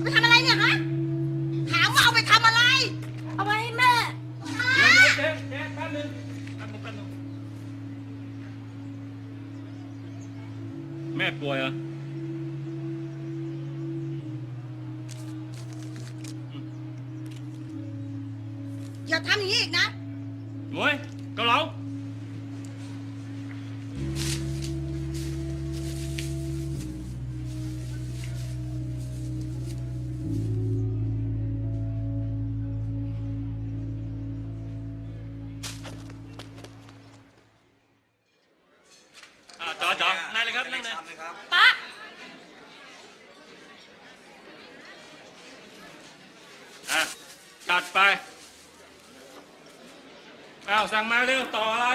ไปทำอะไรเนี่ยฮะถามว่าเอาไปทำอะไรเอาไว้ให้แม่เดี๋ยวเจ๊แป๊บนึงแม่ป่วยเหรออย่าทำอย่างนี้อีกนะหมวยเกาเหลาจ๋านายเลยครับนั่งเลยป๊าจัดไปสั่งมาเร็วต่ออะไร